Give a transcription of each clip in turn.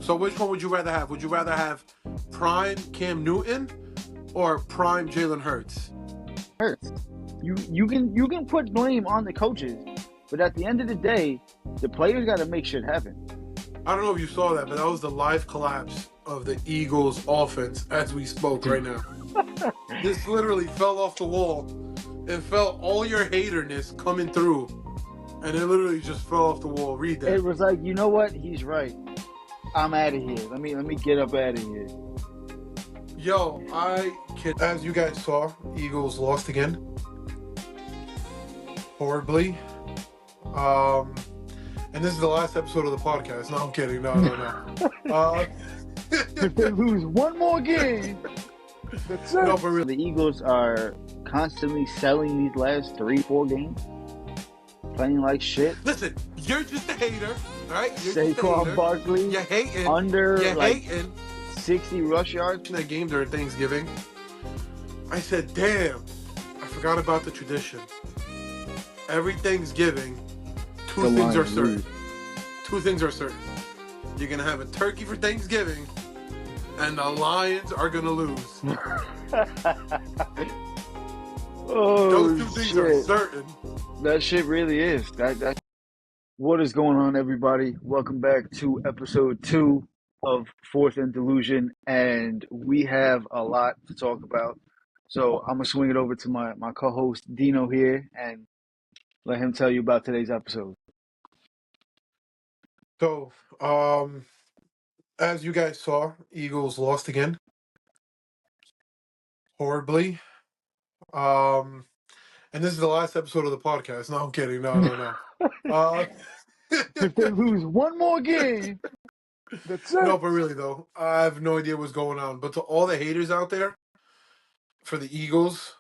So which one would you rather have? Would you rather have prime Cam Newton or prime Jalen Hurts? Hurts. You can put blame on the coaches, but at the end of the day, the players got to make shit happen. I don't know if you saw that, but that was the live collapse of the Eagles' offense as we spoke right now. This literally fell off the wall. It felt all your haterness coming through, and it literally just fell off the wall. Read that. It was like, you know what? He's right. I'm out of here. Let me get up out of here. Yo, as you guys saw, Eagles lost again. Horribly. And this is the last episode of the podcast. No, I'm kidding. No. If they lose one more game, that's it. No, but really. The Eagles are constantly selling these last 3-4 games, playing like shit. Listen, you're just a hater, all right? Saquon Barkley You're hating. under You're like hating. 60 rush yards. That game during Thanksgiving, I said, damn, I forgot about the tradition. Every Thanksgiving, two things are certain. You're going to have a turkey for Thanksgiving, and the Lions are going to lose. Oh, those two things are certain. That shit really is. That. What is going on, everybody? Welcome back to episode 2 of Fourth and Delusion, and we have a lot to talk about. So I'm going to swing it over to my co-host Dino here and let him tell you about today's episode. So, as you guys saw, Eagles lost again. Horribly. And this is the last episode of the podcast. No, I'm kidding. No. If they lose one more game, that's it. No, but really though, I have no idea what's going on. But to all the haters out there for the Eagles,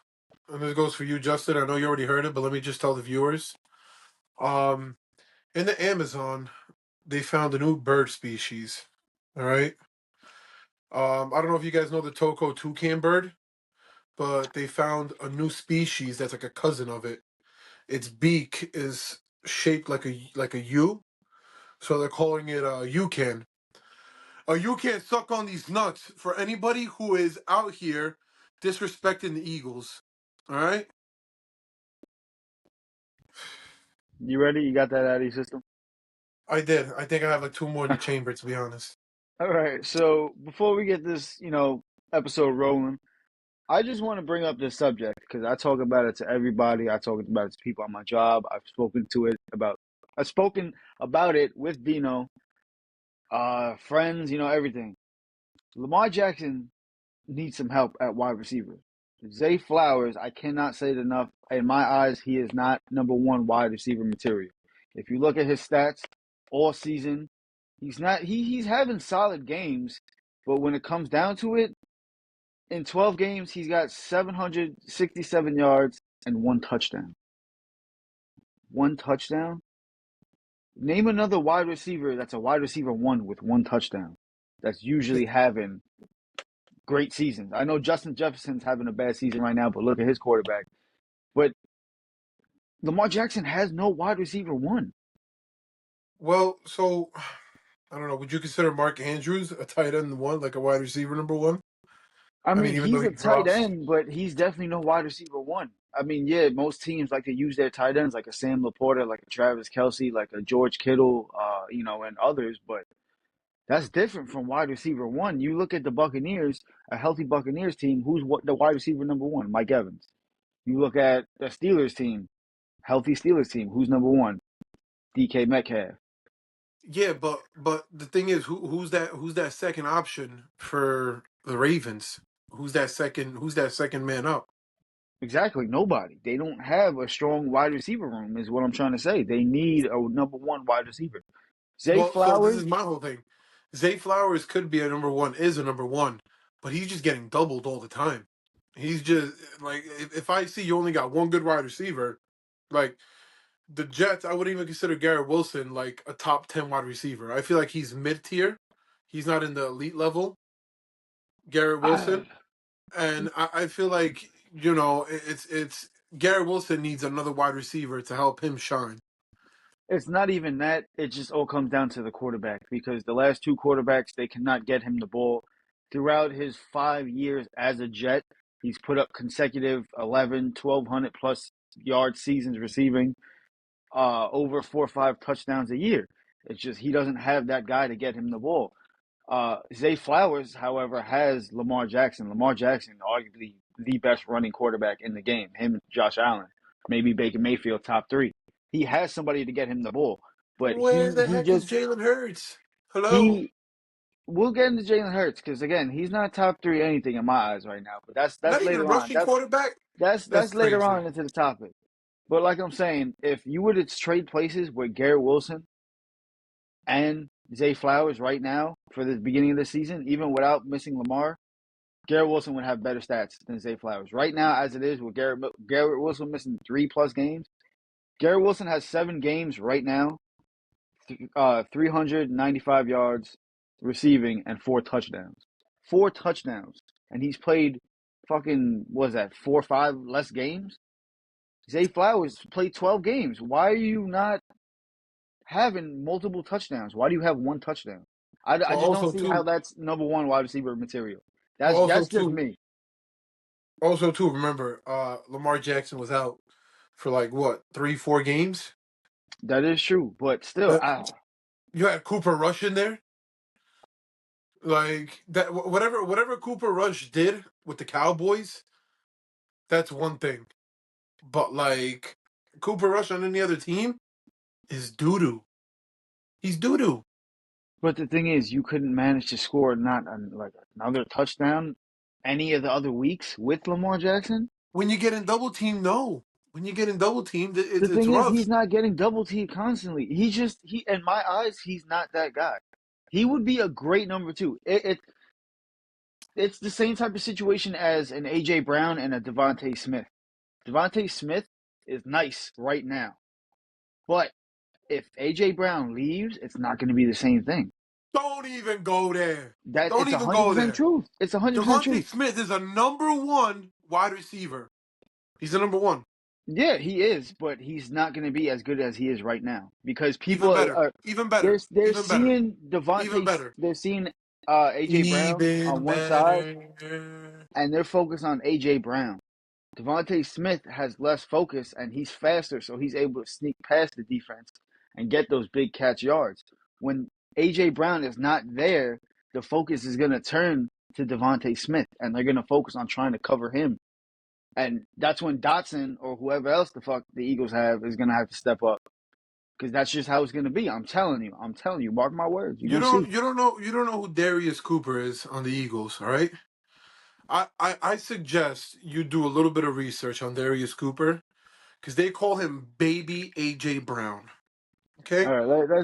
and this goes for you, Justin. I know you already heard it, but let me just tell the viewers. In the Amazon, they found a new bird species. All right. I don't know if you guys know the Toko toucan bird, but they found a new species that's like a cousin of it. Its beak is shaped like a U, so they're calling it a UCAN. You can't suck on these nuts for anybody who is out here disrespecting the Eagles. All right? You ready? You got that out of your system? I did. I think I have like 2 more in the chamber, to be honest. All right. So before we get this, episode rolling, I just want to bring up this subject because I talk about it to everybody. I talk about it to people on my job. I've spoken about it with Dino, friends, everything. Lamar Jackson needs some help at wide receiver. Zay Flowers, I cannot say it enough. In my eyes, he is not number 1 wide receiver material. If you look at his stats all season, he's not. He's having solid games, but when it comes down to it, in 12 games, he's got 767 yards and 1 touchdown. 1 touchdown? Name another wide receiver that's a wide receiver 1 with 1 touchdown. That's usually having great seasons. I know Justin Jefferson's having a bad season right now, but look at his quarterback. But Lamar Jackson has no wide receiver 1. Well, so, I don't know. Would you consider Mark Andrews a tight end 1, like a wide receiver number 1? I mean, even he's though a tight end, but he's definitely no wide receiver 1. I mean, yeah, most teams like to use their tight ends, like a Sam Laporta, like a Travis Kelce, like a George Kittle, and others. But that's different from wide receiver 1. You look at the Buccaneers, a healthy Buccaneers team, who's the wide receiver number 1? Mike Evans. You look at the Steelers team, healthy Steelers team, who's number 1? DK Metcalf. Yeah, but the thing is, who's that second option for the Ravens? Who's that second man up? Exactly, nobody. They don't have a strong wide receiver room, is what I'm trying to say. They need a number 1 wide receiver. Zay So this Flowers. is my whole thing. Zay Flowers could be a number 1, is a number 1, but he's just getting doubled all the time. He's just like, if I see you only got 1 good wide receiver, like the Jets, I wouldn't even consider Garrett Wilson like a top 10 wide receiver. I feel like he's mid tier. He's not in the elite level. Garrett Wilson, and I feel like it's Garrett Wilson needs another wide receiver to help him shine. It's not even that. It just all comes down to the quarterback because the last two quarterbacks, they cannot get him the ball. Throughout his 5 years as a Jet, he's put up consecutive 11, 1,200 plus yard seasons receiving, over 4 or 5 touchdowns a year. It's just he doesn't have that guy to get him the ball. Zay Flowers, however, has Lamar Jackson. Lamar Jackson, arguably the best running quarterback in the game. Him and Josh Allen, maybe Baker Mayfield, top three. He has somebody to get him the ball, but Where the he heck is just Jalen Hurts? Hello. he. We'll get into Jalen Hurts because again, he's not top three anything in my eyes right now. But that's Not even a later on. rushing quarterback. That's That's later crazy. on into the topic. But like I'm saying, if you were to trade places with Garrett Wilson and Zay Flowers right now for the beginning of the season, even without missing Lamar, Garrett Wilson would have better stats than Zay Flowers. Right now, as it is, with Garrett Wilson missing 3+ games, Garrett Wilson has 7 games right now, 395 yards receiving and 4 touchdowns. 4 touchdowns. And he's played fucking, what is that, 4 or 5 less games? Zay Flowers played 12 games. Why are you not having multiple touchdowns? Why do you have 1 touchdown? I Well, just don't also see how too. that's number one wide receiver material. Well, That's just me. Also too. Remember, Lamar Jackson was out for like what 3, 4 games. That is true, but still, Uh, you had Cooper Rush in there. Like that, whatever Cooper Rush did with the Cowboys, that's one thing. But like Cooper Rush on any other team is doo doo. He's doo doo. but the thing is, you couldn't manage to score not like another touchdown any of the other weeks with Lamar Jackson. When you get in double team, no. When you get in double team, The it's thing is, rough. he's not getting double teamed constantly. He in my eyes, he's not that guy. He would be a great number two. It's the same type of situation as an AJ Brown and a Devontae Smith. Devontae Smith is nice right now, but if AJ Brown leaves, it's not going to be the same thing. Don't even go there. That Don't it's a even hundred go percent there. truth. It's 100% Devontae truth. Smith is a number 1 wide receiver. He's the number 1. Yeah, he is, but he's not going to be as good as he is right now because Even people better. are Even better. they're Even better. seeing Even Devontae, better. they're seeing AJ Brown on Even one side, better. and they're focused on AJ Brown. Devontae Smith has less focus and he's faster, so he's able to sneak past the defense and get those big catch yards. When AJ Brown is not there, the focus is going to turn to Devontae Smith, and they're going to focus on trying to cover him. And that's when Dotson or whoever else the fuck the Eagles have is going to have to step up because that's just how it's going to be. I'm telling you. I'm telling you. Mark my words. You're You going to don't see. you don't know you don't know who Darius Cooper is on the Eagles, all right? I suggest you do a little bit of research on Darius Cooper because they call him Baby AJ Brown. Okay? All right,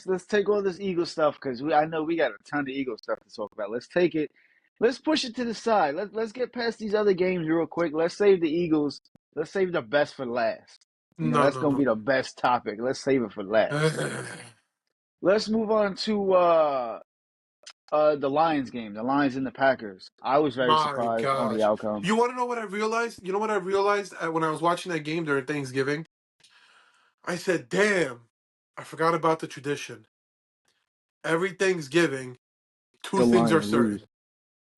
let's take all this Eagle stuff because I know we got a ton of Eagle stuff to talk about. Let's take it, let's push it to the side. Let's get past these other games real quick. Let's save the Eagles. Let's save the best for last. No, That's no, gonna be no. the best topic. Let's save it for last. Let's move on to the Lions game, the Lions and the Packers. I was very My surprised on the gosh. outcome. You want to know what I realized? You know what I realized when I was watching that game during Thanksgiving? I said, damn, I forgot about the tradition. Every Thanksgiving, two The things are Lions lose. certain.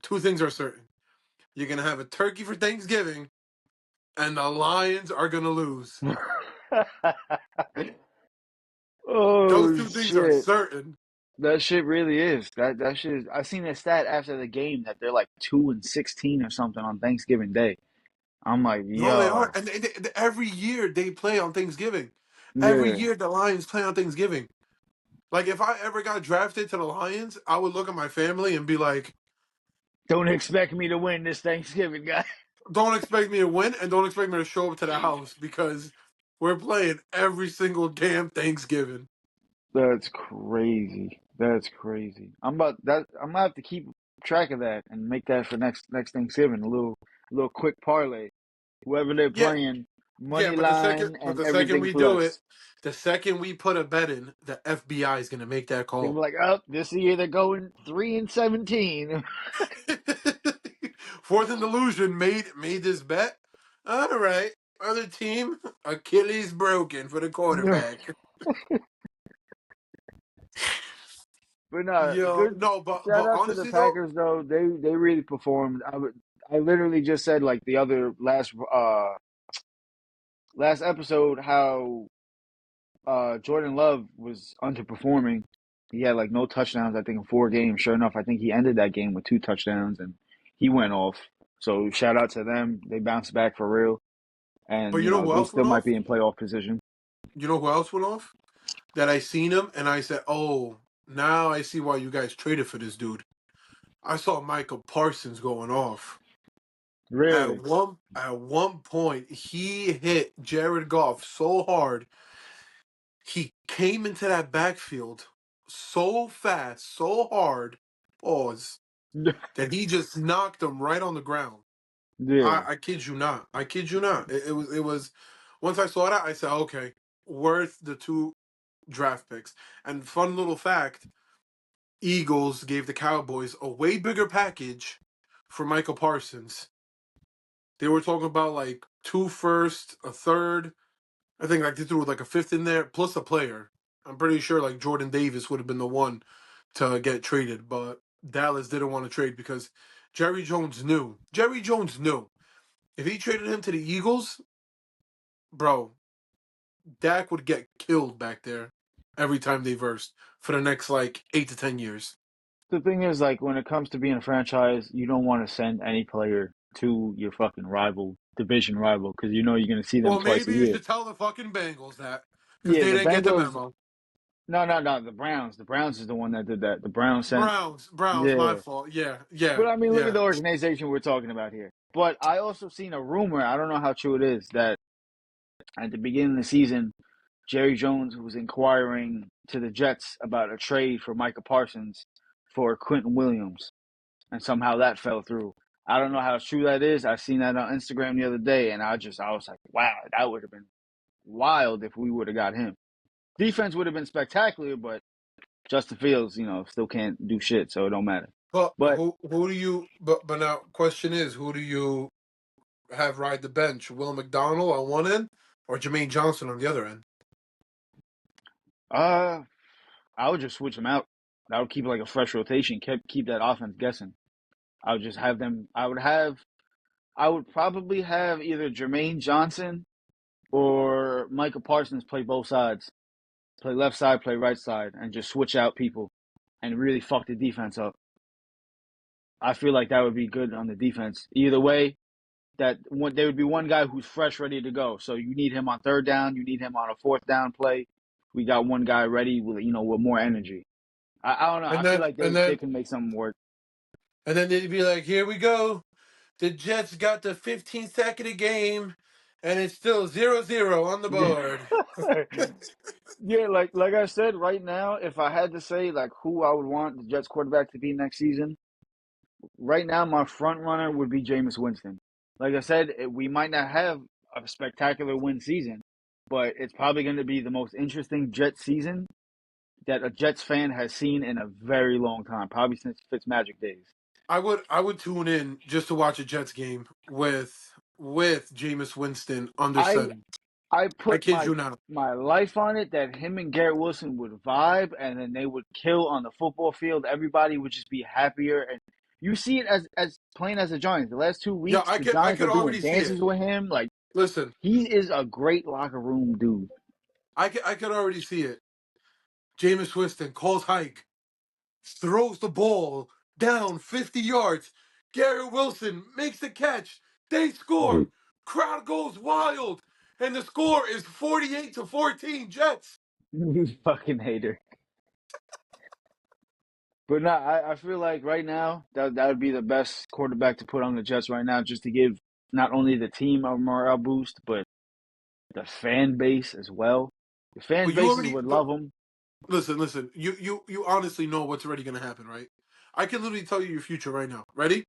Two things are certain. You're going to have a turkey for Thanksgiving, and the Lions are going to lose. Those Oh two things are shit. certain. That shit really is. That shit is. I seen a stat after the game that they're like 2-16 or something on Thanksgiving Day. I'm like, No, they are. yo, And every year they play on Thanksgiving. Every yeah. year the Lions play on Thanksgiving. Like if I ever got drafted to the Lions, I would look at my family and be like, Don't expect me to win this Thanksgiving, guy. don't expect me to win and don't expect me to show up to the house because we're playing every single damn Thanksgiving. That's crazy. That's crazy. I'm about that. I'm gonna have to keep track of that and make that for next Thanksgiving. A little quick parlay. Whoever they're Yeah, playing, yeah, money line but and the second everything we do it, plus. the second we put a bet in, the FBI is gonna make that They're gonna call. be like, oh, this year they're going 3-17. Fourth and Delusion made this bet. All right, other team Achilles broken for the quarterback. But no, Yo, good. no, Shout but out to the honestly though, Packers though. They really performed. I literally just said like the other last episode how Jordan Love was underperforming. He had like no touchdowns, I think, in 4 games. Sure enough, I think he ended that game with 2 touchdowns and he went off. So shout out to them. They bounced back for real. but And, you know who they else still went might off? be in playoff position. You know who else went off? That I seen him and I said, "Oh, now I see why you guys traded for this dude." I saw Michael Parsons going off. Really? At one point, he hit Jared Goff so hard. He came into that backfield so fast, so hard, pause, that he just knocked him right on the ground. Yeah. I kid you not. I kid you not. It was once I saw that, I said, okay, worth the 2 draft picks. And fun little fact, Eagles gave the Cowboys a way bigger package for Michael Parsons. They were talking about like 2 firsts, a third. I think like they threw like a fifth in there, plus a player. I'm pretty sure like Jordan Davis would have been the one to get traded, but Dallas didn't want to trade because Jerry Jones knew. Jerry Jones knew. If he traded him to the Eagles, bro, Dak would get killed back there every time they versed for the next like 8 to 10 years. The thing is, like, when it comes to being a franchise, you don't want to send any player to your fucking rival, division rival, because you know you're going to see them Well, twice a maybe you year. should tell the fucking Bengals that because Yeah, they the didn't get the Bengals. memo. No, no, no. The Browns. The Browns is the one that did that. The Browns sent. Browns, my Yeah. fault. Yeah, yeah, But I mean, look at yeah. the organization we're talking about here. But I also seen a rumor, I don't know how true it is, that at the beginning of the season, Jerry Jones was inquiring to the Jets about a trade for Micah Parsons for Quentin Williams. And somehow that fell through. I don't know how true that is. I seen that on Instagram the other day, and I was like, wow, that would have been wild if we would have got him. Defense would have been spectacular, but Justin Fields, still can't do shit, so it don't matter. But But who do you? But now question is, who do you have ride the bench? Will McDonald on one end or Jermaine Johnson on the other end? uh, I would just switch them out. I would keep like a fresh rotation, keep that offense guessing. I would just have them. I would probably have either Jermaine Johnson or Michael Parsons play both sides, play left side, play right side, and just switch out people and really fuck the defense up. I feel like that would be good on the defense. Either way, there would be one guy who's fresh, ready to go. So you need him on third down, you need him on a fourth down play. We got one guy ready with more energy. I don't know. I And feel then like and they then can make something work. and then they'd be like, "Here we go. The Jets got the 15th sack of the game, and it's still 0-0 on the Yeah. board." Yeah, like I said, right now, if I had to say like who I would want the Jets quarterback to be next season, right now my front runner would be Jameis Winston. Like I said, we might not have a spectacular win season, but it's probably going to be the most interesting Jets season that a Jets fan has seen in a very long time, probably since Fitzmagic days. I would tune in just to watch a Jets game with Jameis Winston under I center. I I put kid you not. my life on it that him and Garrett Wilson would vibe, and then they would kill on the football field. Everybody would just be happier, and you see it as plain as the Giants. The last two Yeah, weeks, I the could I Giants could are doing already see it. dances with him. Like Listen, he is a great locker room dude. I could already see it. Jameis Winston calls hike, throws the ball down 50 yards. Garrett Wilson makes the catch. They score. Crowd goes wild. And the score is 48-14 Jets. You fucking hater. But no, I feel like right now that would be the best quarterback to put on the Jets right now, just to give not only the team a morale boost, but the fan base as well. The fan But you bases already would but love him. listen. You honestly know what's already gonna happen, right? I can literally tell you your future right now. Ready?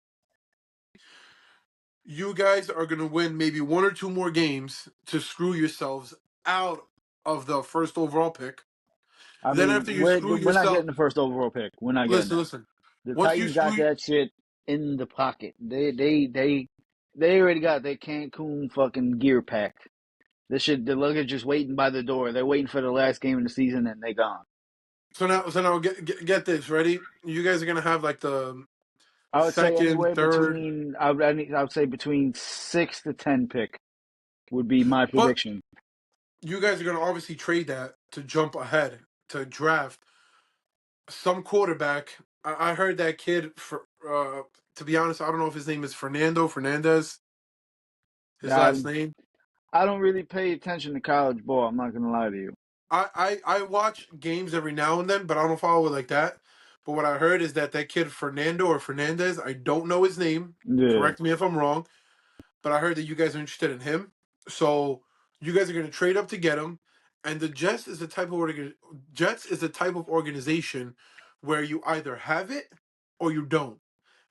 You guys are gonna win maybe 1 or 2 more games to screw yourselves out of the first overall pick. I Then mean, after you screw we're not yourself, getting the first overall pick. We're not getting that. listen. The Once you Titans got screw, that shit in the pocket. They already got their Cancun fucking gear packed. They're looking just waiting by the door. They're waiting for the last game of the season, and they gone. So now get this ready. You guys are gonna have like the I would say second, anywhere third, between I would say between 6 to 10 pick would be my but prediction. you guys are gonna obviously trade that to jump ahead to draft some quarterback. I heard that kid for. To be honest, I don't know if his name is Fernandez. His I last name. I don't really pay attention to college ball. I'm not gonna lie to you. I watch games every now and then, but I don't follow it like that. But what I heard is that kid Fernando or Fernandez, I don't know his name. Yeah, Correct me if I'm wrong, but I heard that you guys are interested in him. So you guys are going to trade up to get him. And the Jets is the type of organization where you either have it or you don't.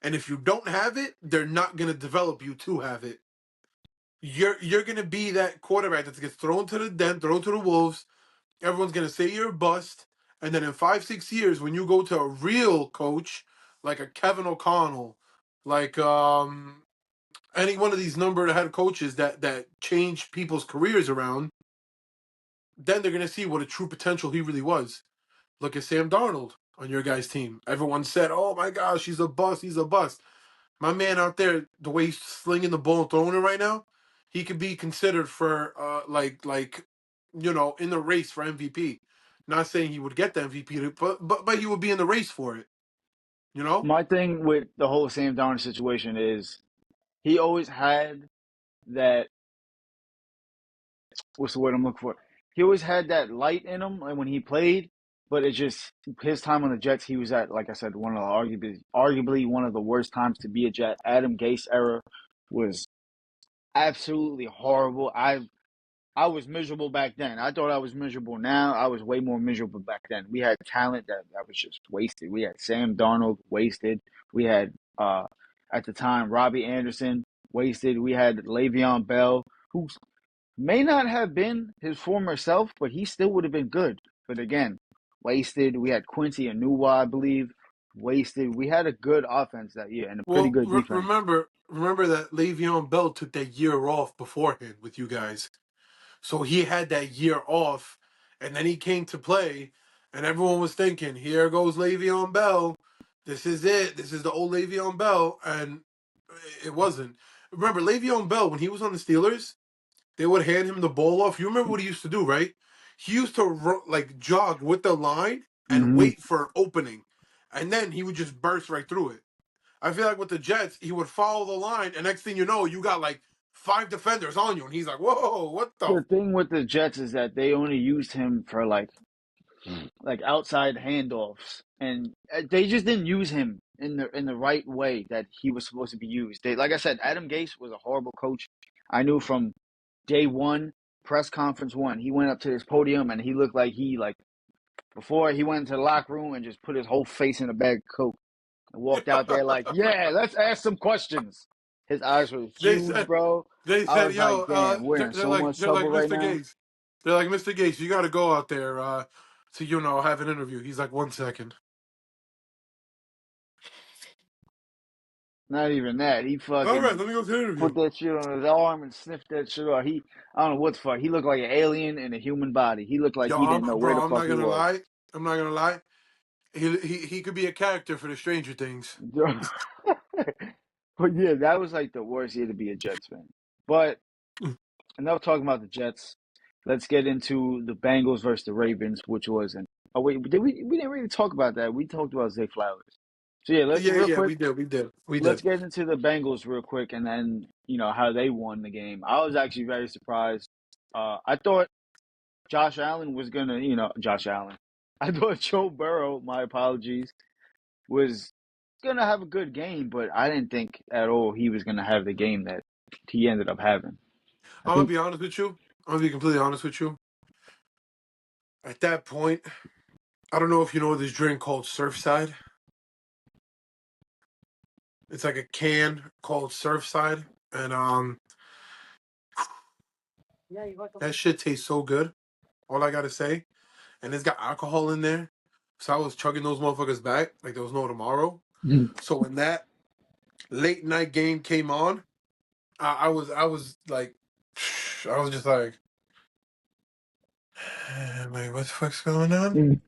And if you don't have it, they're not going to develop you to have it. You're going to be that quarterback that gets thrown to the den, thrown to the wolves. Everyone's gonna say you're a bust, and then in 5, 6 years, when you go to a real coach like a Kevin O'Connell, like any one of these number head coaches that change people's careers around, then they're gonna see what a true potential he really was. Look at Sam Darnold on your guys' team. Everyone said, "Oh my gosh, he's a bust. He's a bust." My man out there, the way he's slinging the ball and throwing it right now, he could be considered for in the race for MVP. Not saying he would get the MVP, but he would be in the race for it. You know? my thing with the whole Sam Darnold situation is he always had that. What's the word I'm looking for? He always had that light in him, and when he played, but it's just his time on the Jets. He was at, like I said, one of the arguably one of the worst times to be a Jet. Adam Gase era was absolutely horrible. I was miserable back then. I thought I was miserable now. I was way more miserable back then. We had talent that was just wasted. We had Sam Darnold wasted. We had at the time Robbie Anderson wasted. We had Le'Veon Bell, who may not have been his former self, but he still would have been good. But again, wasted. We had Quincy Enunwa, I believe, wasted. We had a good offense that year and a pretty Well, good defense. remember that Le'Veon Bell took that year off beforehand with you guys. So he had that year off, and then he came to play, and everyone was thinking, "Here goes Le'Veon Bell. This is it. This is the old Le'Veon Bell," and it wasn't. Remember Le'Veon Bell when he was on the Steelers? They would hand him the ball off. You remember what he used to do, right? He used to like jog with the line and Mm-hmm. wait for an opening, and then he would just burst right through it. I feel like with the Jets, he would follow the line, and next thing you know, you got like 5 defenders on you, and he's like, "Whoa, what the?" The thing with the Jets is that they only used him for like outside handoffs, and they just didn't use him in the right way that he was supposed to be used. They, like I said, Adam Gase was a horrible coach. I knew from day one, press conference one, he went up to this podium and he looked like he like before he went into the locker room and just put his whole face in a bag of coke and walked out there like, yeah, let's ask some questions. His eyes were they huge, said, bro. they I said, was like, "Yo, damn, we're in so much they're trouble like right Mr. now. Gates. They're like Mr. Gates. You got to go out there to have an interview." He's like, "1 second." Not even that. He All right, fucking let me go to the put interview. that shit on his arm and sniffed that shit off. I don't know what the fuck. He looked like an alien in a human body. He looked like Yo, he didn't know where bro, the I'm fuck not he gonna was. lie. I'm not gonna lie. He could be a character for the Stranger Things. But yeah, that was like the worst year to be a Jets fan. But enough talking about the Jets. Let's get into the Bengals versus the Ravens, which was an. Oh wait, we didn't really talk about that. We talked about Zay Flowers. So yeah, let's Yeah, real yeah, quick. we did. Let's get into the Bengals real quick, and then how they won the game. I was actually very surprised. I thought Josh Allen was gonna, Josh Allen. I thought Joe Burrow, my apologies, was gonna have a good game, but I didn't think at all he was gonna have the game that he ended up having. I I'm gonna think. be honest with you. I'm gonna be completely honest with you. At that point, I don't know if you know this drink called Surfside. It's like a can called Surfside, and that shit tastes so good. All I gotta say, and it's got alcohol in there, so I was chugging those motherfuckers back like there was no tomorrow. So when that late night game came on, I was like, I was just like. Wait, what the fuck's going on? Mm.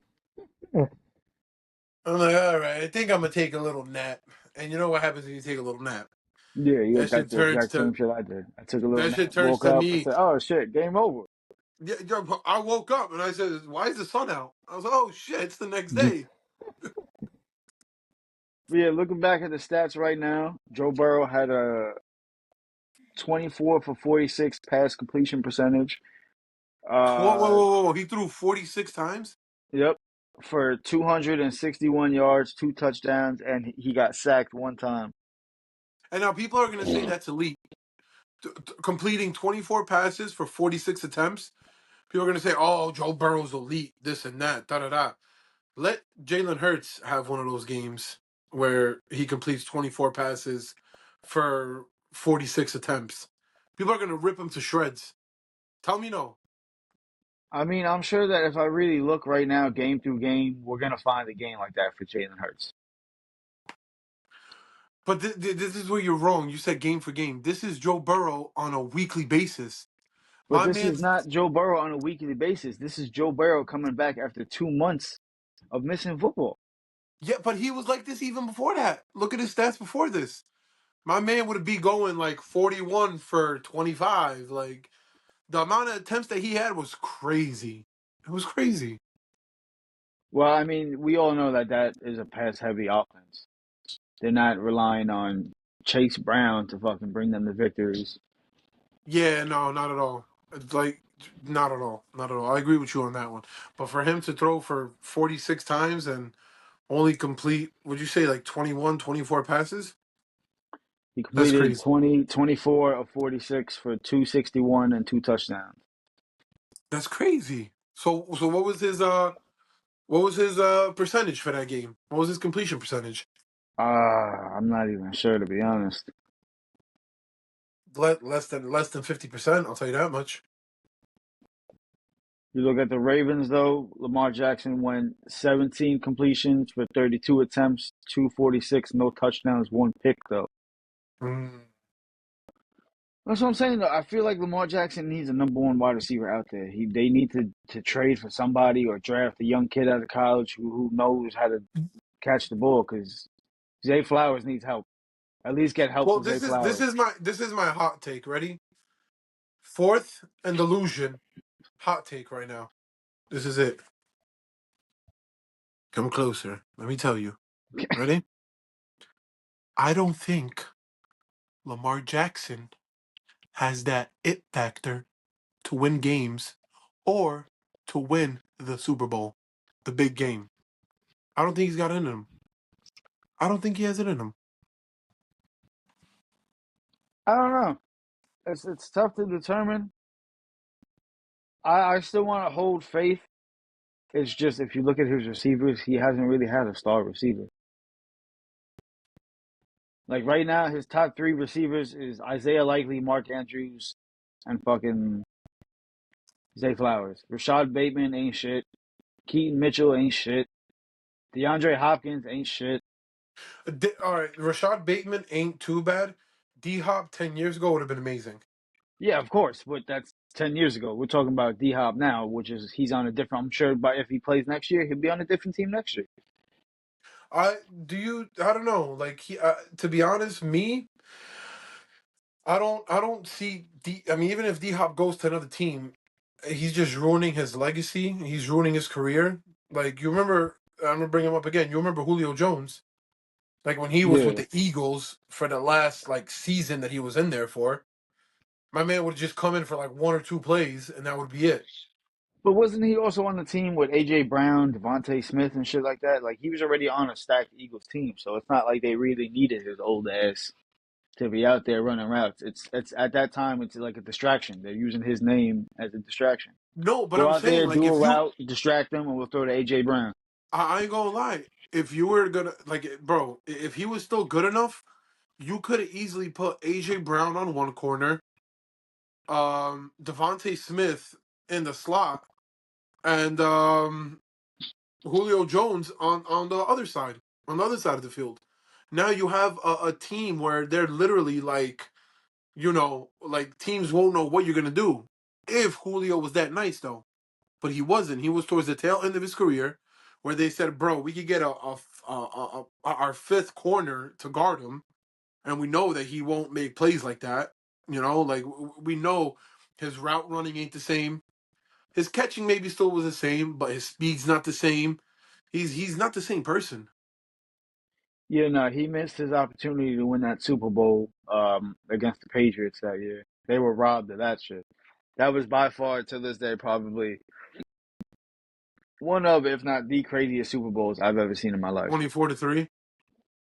I'm like, all right, I think I'm gonna take a little nap. And you know what happens when you take a little nap? Yeah, That shit that's the turns exact to same shit I did. I took a little that shit nap, turns woke to up, I me. said, "Oh shit, game over." Yeah, yo, I woke up and I said, "Why is the sun out?" I was like, "Oh shit, it's the next day." But yeah, looking back at the stats right now, Joe Burrow had a 24 for 46 pass completion percentage. Whoa, whoa, Uh, whoa, whoa! He threw 46 times, yep, for 261 yards, 2 touchdowns, and he got sacked one time. and now people are gonna say that's elite. Completing 24 passes for 46 attempts. People are gonna say, "Oh, Joe Burrow's elite, this and that, da da da." Let Jalen Hurts have one of those games where he completes 24 passes for 46 attempts. People are gonna rip him to shreds. Tell me no. I mean, I'm sure that if I really look right now, game through game, we're gonna find a game like that for Jalen Hurts. But this is where you're wrong. You said game for game. This is Joe Burrow on a weekly basis. But My this is man's not Joe Burrow on a weekly basis. This is Joe Burrow coming back after 2 months of missing football. yeah, but he was like this even before that. Look at his stats before this. My man would be going like 41 for 25. Like the amount of attempts that he had was crazy. It was crazy. Well, I mean, we all know that that is a pass heavy offense. They're not relying on Chase Brown to fucking bring them the victories. Yeah, no, not at all. It's like not at all. Not at all. I agree with you on that one. But for him to throw for 46 times and only complete, would you say like 21, 24 passes? He That's completed crazy. 24 of 46 for 261 and 2 touchdowns. That's crazy. So what was his percentage for that game? What was his completion percentage? I'm not even sure to be honest. Less than 50%, I'll tell you that much. You look at the Ravens though, Lamar Jackson went 17 completions for 32 attempts, 246, no touchdowns, one pick though. Mm. That's what I'm saying though. I feel like Lamar Jackson needs a number one wide receiver out there. They need to trade for somebody or draft a young kid out of college who knows how to catch the ball because Zay Flowers needs help. At least get help Well, for Zay Flowers. this is my hot take. Ready? Fourth and Delusion. Hot take right now. This is it. Come closer. Let me tell you. Ready? I don't think Lamar Jackson has that it factor to win games or to win the Super Bowl, the big game. I don't think he's got it in him. I don't think he has it in him. I don't know. It's tough to determine. I still want to hold faith. It's just if you look at his receivers, he hasn't really had a star receiver. Like right now, his top three receivers is Isaiah Likely, Mark Andrews, and fucking Zay Flowers. Rashad Bateman ain't shit. Keaton Mitchell ain't shit. DeAndre Hopkins ain't shit. All right, Rashad Bateman ain't too bad. D Hop 10 years ago would have been amazing. Yeah, of course, but that's 10 years ago. We're talking about D Hop now, which is he's on a different. I'm sure, but if he plays next year, he'll be on a different team next year. I don't know. Like to be honest, me, I don't see I mean, even if D Hop goes to another team, he's just ruining his legacy. He's ruining his career. Like you remember, I'm gonna bring him up again. You remember Julio Jones? Like when he was with Yeah, the Eagles for the last like season that he was in there for, my man would just come in for like one or two plays, and that would be it. but wasn't he also on the team with AJ Brown, Devontae Smith, and shit like that? Like he was already on a stacked Eagles team, so it's not like they really needed his old ass to be out there running routes. It's at that time it's like a distraction. They're using his name as a distraction. No, but Go I'm out saying there, like do a if you, route, distract them, and we'll throw to AJ Brown. I ain't gonna lie, if you were gonna like, bro, if he was still good enough, you could have easily put AJ Brown on one corner, Devontae Smith in the slot, and Julio Jones on the other side of the field. Now you have a team where they're literally like, like teams won't know what you're gonna do if Julio was that nice though. but he wasn't. He was towards the tail end of his career, where they said, "Bro, we could get our fifth corner to guard him, and we know that he won't make plays like that. You know, like we know his route running ain't the same. His catching maybe still was the same, but his speed's not the same. He's not the same person." Yeah, no, he missed his opportunity to win that Super Bowl against the Patriots that year. They were robbed of that shit. That was by far to this day probably one of, if not the craziest Super Bowls I've ever seen in my life. 24-3.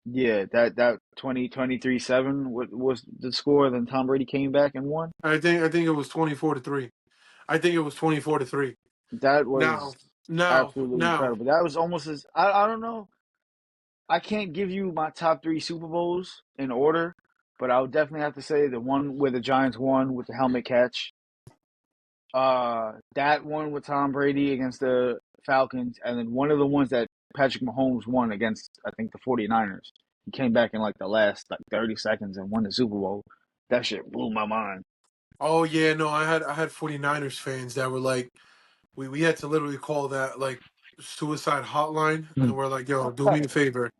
Yeah, that 2023-7 was the score. Then Tom Brady came back and won. I think it was 24-3. I think it was 24-3. That Now, was now, absolutely now. incredible. That was almost as I don't know. I can't give you my top three Super Bowls in order, but I would definitely have to say the one where the Giants won with the helmet catch. That one with Tom Brady against the Falcons, and then one of the ones that Patrick Mahomes won against, I think, the 49ers. He came back in like the last like 30 seconds and won the Super Bowl. That shit blew my mind. Oh yeah, no, I had 49ers fans that were like, we had to literally call that like suicide hotline, and we're like, yo, do me a favor.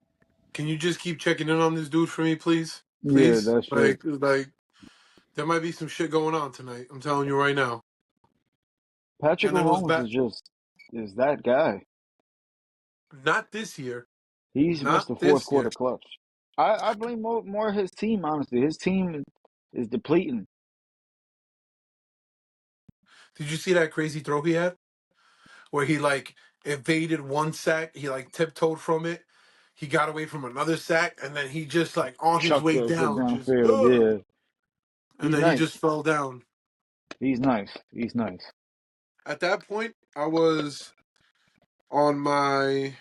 Can you just keep checking in on this dude for me, please? Yeah, Please? that shit. Like there might be some shit going on tonight. I'm telling you right now. Patrick And then it was Mahomes back is just is that guy. not this year. He's Not Mr. Fourth this Quarter year. clutch. I blame more his team, honestly. His team is depleting. Did you see that crazy throw he had? Where he like evaded one sack, he like tiptoed from it. He got away from another sack, and then he just like on his Chuck way that shit down, just downfield. ugh, Yeah, and he's then he just nice. fell down. He's nice. He's nice. At that point, I was on my,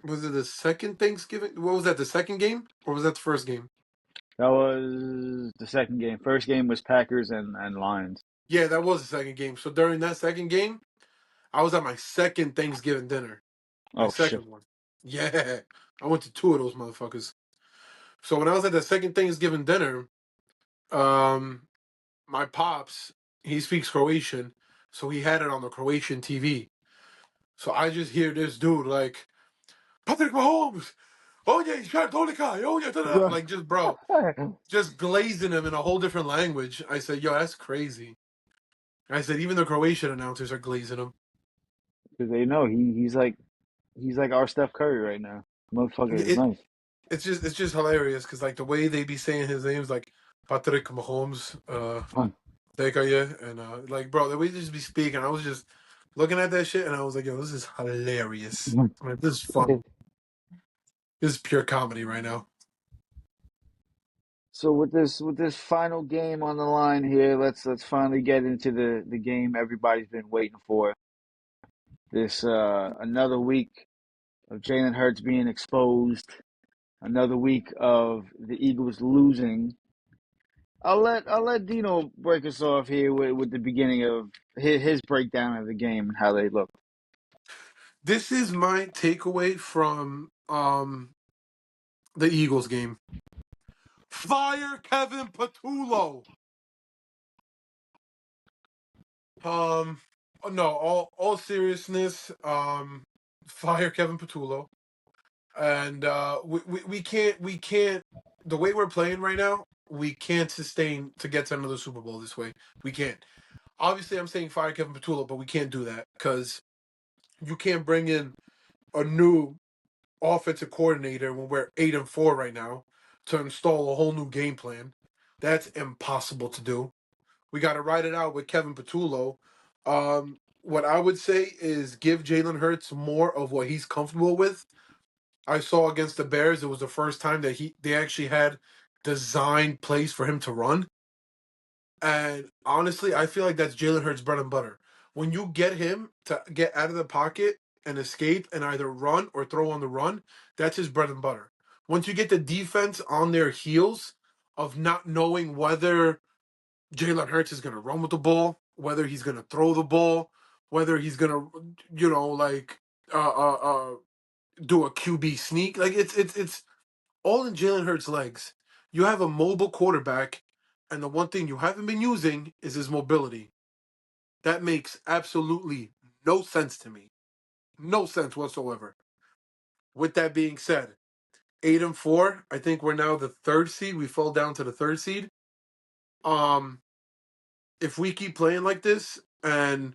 was it the second Thanksgiving? What was that? The second game, or was that the first game? That was the second game. First game was Packers and Lions. Yeah, that was the second game. So during that second game, I was at my second Thanksgiving dinner. My Oh shit. second one. Yeah, I went to two of those motherfuckers. So when I was at the second Thanksgiving dinner, um, my pops, he speaks Croatian, so he had it on the Croatian TV. So I just hear this dude like, Patrick Mahomes, oh yeah, he's trying to oh yeah, da, da, da." Because Like just bro, just glazing him in a whole different language. I said, yo, that's crazy. I said, even the Croatian announcers are glazing him. they know he's like our Steph Curry right now. Motherfucker is It nice. it's just hilarious because like the way they be saying his names like Patrick Mahomes, Fun. Tekaya, and like bro, the way they just be speaking, I was just looking at that shit and I was like, yo, this is hilarious. Like, this is funny. This is pure comedy right now. So with this final game on the line here, let's finally get into the game everybody's been waiting for. This another week of Jalen Hurts being exposed, another week of the Eagles losing. I'll let Dino break us off here with the beginning of his breakdown of the game and how they look. This is my takeaway from the Eagles game. Fire Kevin Patullo. Um no, all seriousness, fire Kevin Patullo. And we can't the way we're playing right now, we can't sustain to get to another Super Bowl this way. We can't. Obviously I'm saying fire Kevin Patullo, but we can't do that because you can't bring in a new offensive coordinator when we're 8-4 right now to install a whole new game plan. That's impossible to do. We got to ride it out with Kevin Patullo. What I would say is give Jalen Hurts more of what he's comfortable with. I saw against the Bears, it was the first time that they actually had designed plays for him to run. And honestly, I feel like that's Jalen Hurts' bread and butter. When you get him to get out of the pocket and escape and either run or throw on the run, that's his bread and butter. Once you get the defense on their heels of not knowing whether Jalen Hurts is going to run with the ball, whether he's going to throw the ball, whether he's going to, like uh, uh, uh, do a QB sneak, like it's all in Jalen Hurts' legs. You have a mobile quarterback, and the one thing you haven't been using is his mobility. That makes absolutely no sense to me. No sense whatsoever. With that being said, 8-4. I think we're now the third seed. We fall down to the third seed. Um, if we keep playing like this and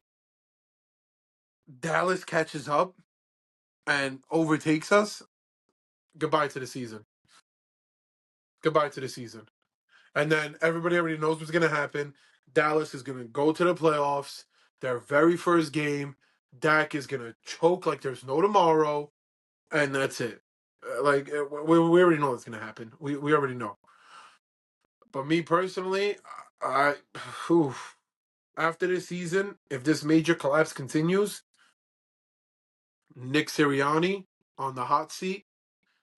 Dallas catches up and overtakes us, goodbye to the season. Goodbye to the season. And then everybody already knows what's going to happen. Dallas is going to go to the playoffs. Their very first game, Dak is going to choke like there's no tomorrow, and that's it. We already know what's going to happen. We already know. But me personally, I whew, after this season, if this major collapse continues, Nick Sirianni on the hot seat,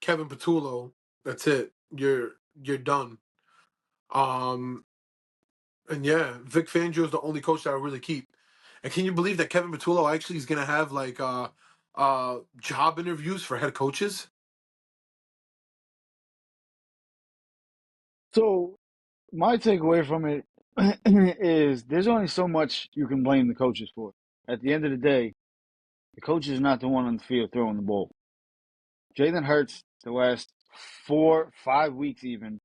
Kevin Patullo, that's it. You're done. Um, and yeah, Vic Fangio is the only coach that I really keep. And can you believe that Kevin Patullo actually is gonna have like job interviews for head coaches? So my takeaway from it is there's only so much you can blame the coaches for. At the end of the day, the coach is not the one on the field throwing the ball. Jalen Hurts, the last 4, 5 weeks even,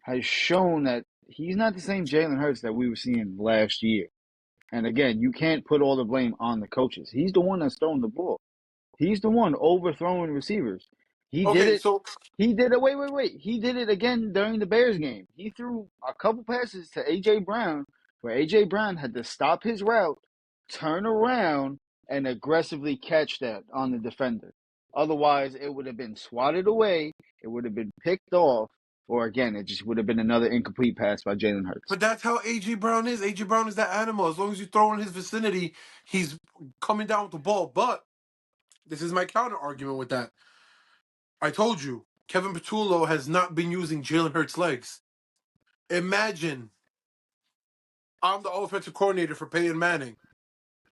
has shown that he's not the same Jalen Hurts that we were seeing last year. And again, you can't put all the blame on the coaches. He's the one that's throwing the ball. He's the one overthrowing receivers. He did Okay, it. so He did it. Wait. He did it again during the Bears game. He threw a couple passes to A.J. Brown where A.J. Brown had to stop his route, turn around, and aggressively catch that on the defender. Otherwise, it would have been swatted away. It would have been picked off. Or again, it just would have been another incomplete pass by Jalen Hurts. but that's how AJ Brown is. AJ Brown is that animal. As long as you throw in his vicinity, he's coming down with the ball. But this is my counter argument with that. I told you, Kevin Patullo has not been using Jalen Hurts' legs. Imagine I'm the offensive coordinator for Peyton Manning.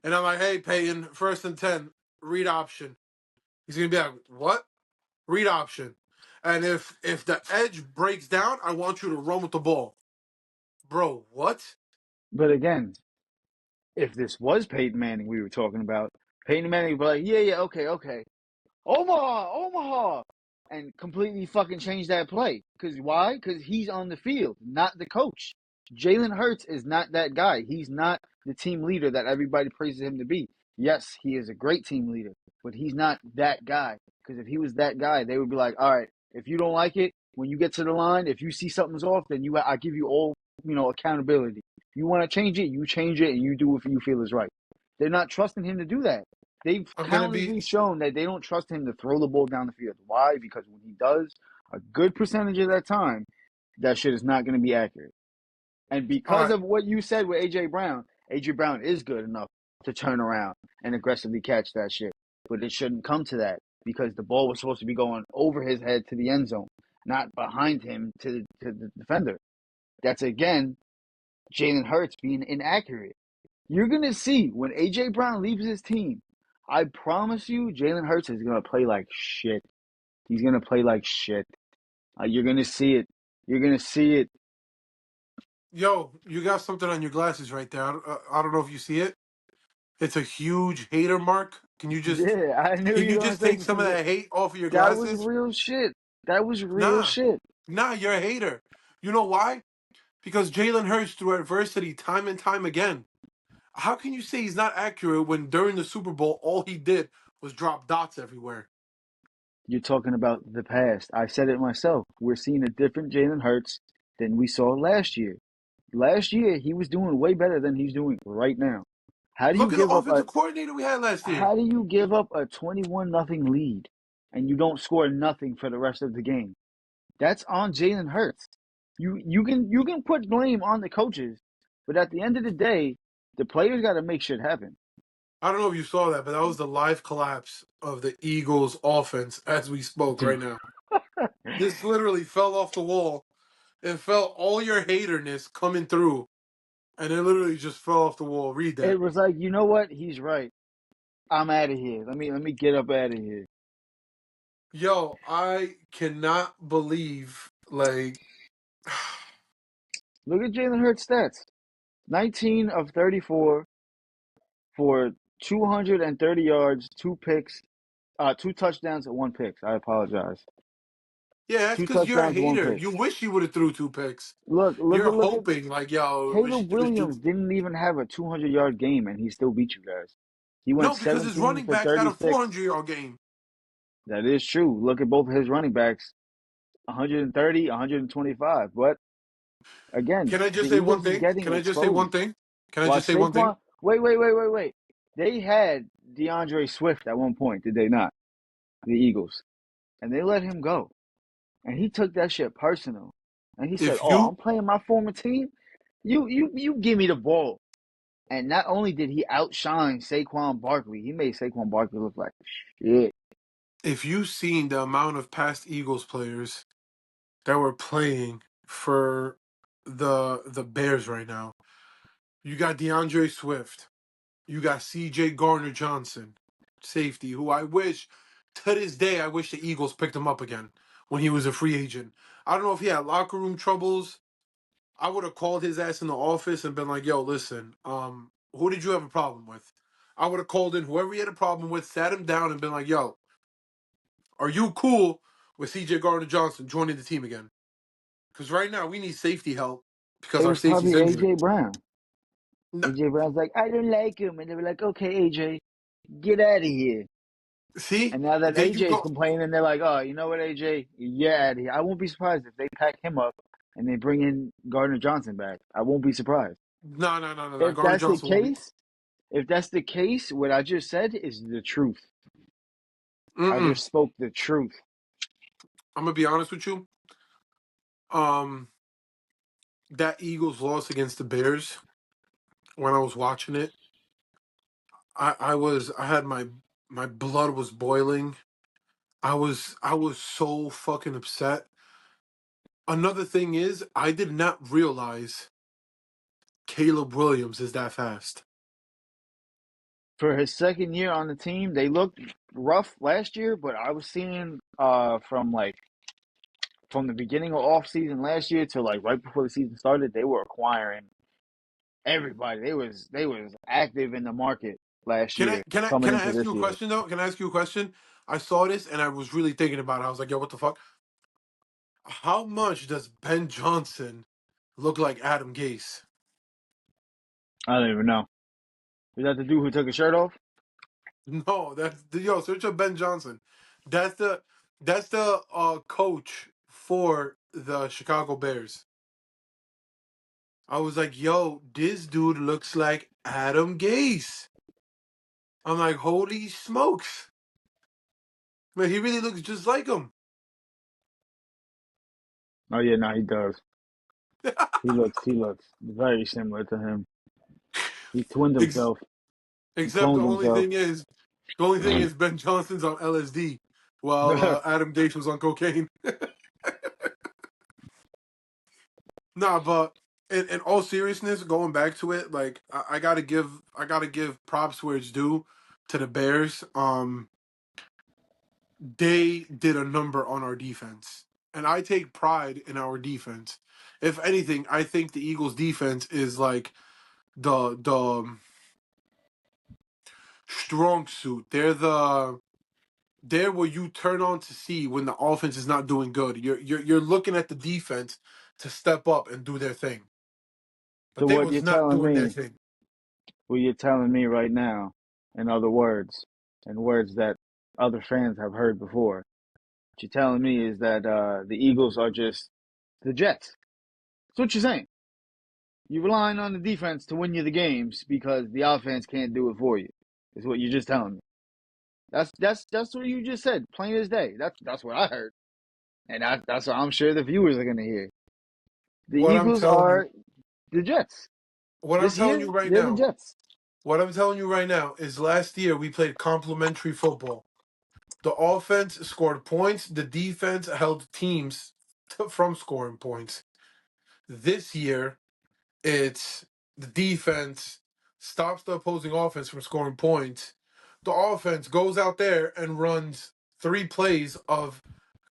And I'm like, hey, Peyton, 1st and 10, read option. He's going to be like, what? Read option. And if the edge breaks down, I want you to run with the ball. Bro, what? But again, if this was Peyton Manning we were talking about, Peyton Manning would be like, yeah, okay. Omaha, and completely fucking change that play. Because why? Because he's on the field, not the coach. Jalen Hurts is not that guy. He's not the team leader that everybody praises him to be. Yes, he is a great team leader, but he's not that guy. Because if he was that guy, they would be like, all right, if you don't like it, when you get to the line, if you see something's off, then I give you all accountability. You want to change it, you change it, and you do what you feel is right. They're not trusting him to do that. They've I'm going to be. countlessly shown that they don't trust him to throw the ball down the field. Why? Because when he does, a good percentage of that time, that shit is not going to be accurate. And All because right. of what you said with AJ Brown is good enough to turn around and aggressively catch that shit. But it shouldn't come to that because the ball was supposed to be going over his head to the end zone, not behind him to the defender. That's again Jalen Hurts being inaccurate. You're going to see when A.J. Brown leaves his team, I promise you, Jalen Hurts is going to play like shit. He's going to play like shit. You're going to see it. You're going to see it. Yo, you got something on your glasses right there. I don't know if you see it. It's a huge hater mark. Yeah, I knew Can you you were going to just say take this. some of that hate off of your That was glasses? real shit. That was real Nah. shit. Nah, you're a hater. You know why? Because Jalen Hurts through adversity time and time again. How can you say he's not accurate when during the Super Bowl all he did was drop dots everywhere? You're talking about the past. I said it myself. We're seeing a different Jalen Hurts than we saw last year. Last year, he was doing way better than he's doing right now. How do you Look at the give up a offensive coordinator we had last year. How do you give up a 21-0 lead and you don't score nothing for the rest of the game? That's on Jalen Hurts. You can put blame on the coaches, but at the end of the day, the players got to make shit happen. I don't know if you saw that, but that was the live collapse of the Eagles offense as we spoke right now. This literally fell off the wall. It felt all your haterness coming through, and it literally just fell off the wall. Read It that. was like, you know what? He's right. I'm out of here. Let me get up out of here. Yo, I cannot believe, like, Look at Jalen Hurts' stats: 19 of 34, for 230 yards, two picks, two touchdowns and one pick. I apologize. Yeah, that's Two because you're a touchdowns, one hater. pick. You wish you would have threw 2 picks. You're Look at hoping like, yo, Caleb it was Williams didn't even have a 200-yard game and he still beat you guys. He went no, because his 17 running for backs had a 36. 400-yard game. That is true. Look at both of his running backs, 130, 125. But again, Can I the just say one Eagles is thing? getting Can I just say one exposed. thing? Can I While just say one thing? Saquon, wait. They had DeAndre Swift at one point, did they not? The Eagles. And they let him go. And he took that shit personal. And he said, If "Oh, you I'm playing my former team. You give me the ball." And not only did he outshine Saquon Barkley, he made Saquon Barkley look like shit. if you seen the amount of past Eagles players that were playing for the Bears right now, you got DeAndre Swift, you got C.J. Garner Johnson, safety, who I wish to this day I wish the Eagles picked him up again when he was a free agent. I don't know if he had locker room troubles. I would have called his ass in the office and been like, "Yo, listen, who did you have a problem with?" I would have called in whoever he had a problem with, sat him down, and been like, "Yo, are you cool with C.J. Gardner Johnson joining the team again? Because right now we need safety help because It our was safety's probably injured." AJ Brown. No, AJ Brown's like, "I don't like him," and they were like, "Okay, AJ, get out of here." see, And now that there you AJ's go. complaining, they're like, "Oh, you know what, AJ? Get out of here." I won't be surprised if they pack him up and they bring in Gardner Johnson back. I won't be surprised. No. If Gardner that's the Johnson will be. case, what I just said is the truth. I Mm-mm. just spoke the truth. I'm gonna be honest with you. Um, that Eagles loss against the Bears. When I was watching it, I had my blood was boiling. I was so fucking upset. Another thing is, I did not realize Caleb Williams is that fast. For his second year on the team, they looked rough last year, but I was seeing from the beginning of off season last year to like right before the season started, they were acquiring everybody. They was active in the market last Can I year can I coming can I into ask this you a year. question though? Can I ask you a question? I saw this and I was really thinking about it. I was like, yo, what the fuck? How much does Ben Johnson look like Adam Gase? I don't even know. Is that the dude who took his shirt off? No, that's yo, search up Ben Johnson. That's the coach for the Chicago Bears. I was like, yo, this dude looks like Adam Gase. I'm like, holy smokes. Man, he really looks just like him. Oh yeah, no, he does. He looks very similar to him. He twinned Ex- himself. He Except cloned himself. the only thing is Ben Johnson's on LSD while Adam Gase was on cocaine. Nah, but in all seriousness, going back to it, like I gotta give props where it's due to the Bears. They did a number on our defense, and I take pride in our defense. If anything, I think the Eagles' defense is like the strong suit. They're where you turn on to see when the offense is not doing good. You're looking at the defense to step up and do their thing, So but they was not doing their thing. what you're telling me right now, in other words, and words that other fans have heard before, what you're telling me is that the Eagles are just the Jets. That's what you're saying. You're relying on the defense to win you the games because the offense can't do it for you. Is what you're just telling me. That's what you just said, plain as day. That's what I heard, and that's what I'm sure the viewers are gonna hear. The What I'm Eagles telling you, are the Jets what I'm this telling year. you right They're the now, Jets. what I'm telling you right now is last year we played complementary football. The offense scored points, the defense held teams from scoring points. This year, it's the defense stops the opposing offense from scoring points. The offense goes out there and runs 3 plays of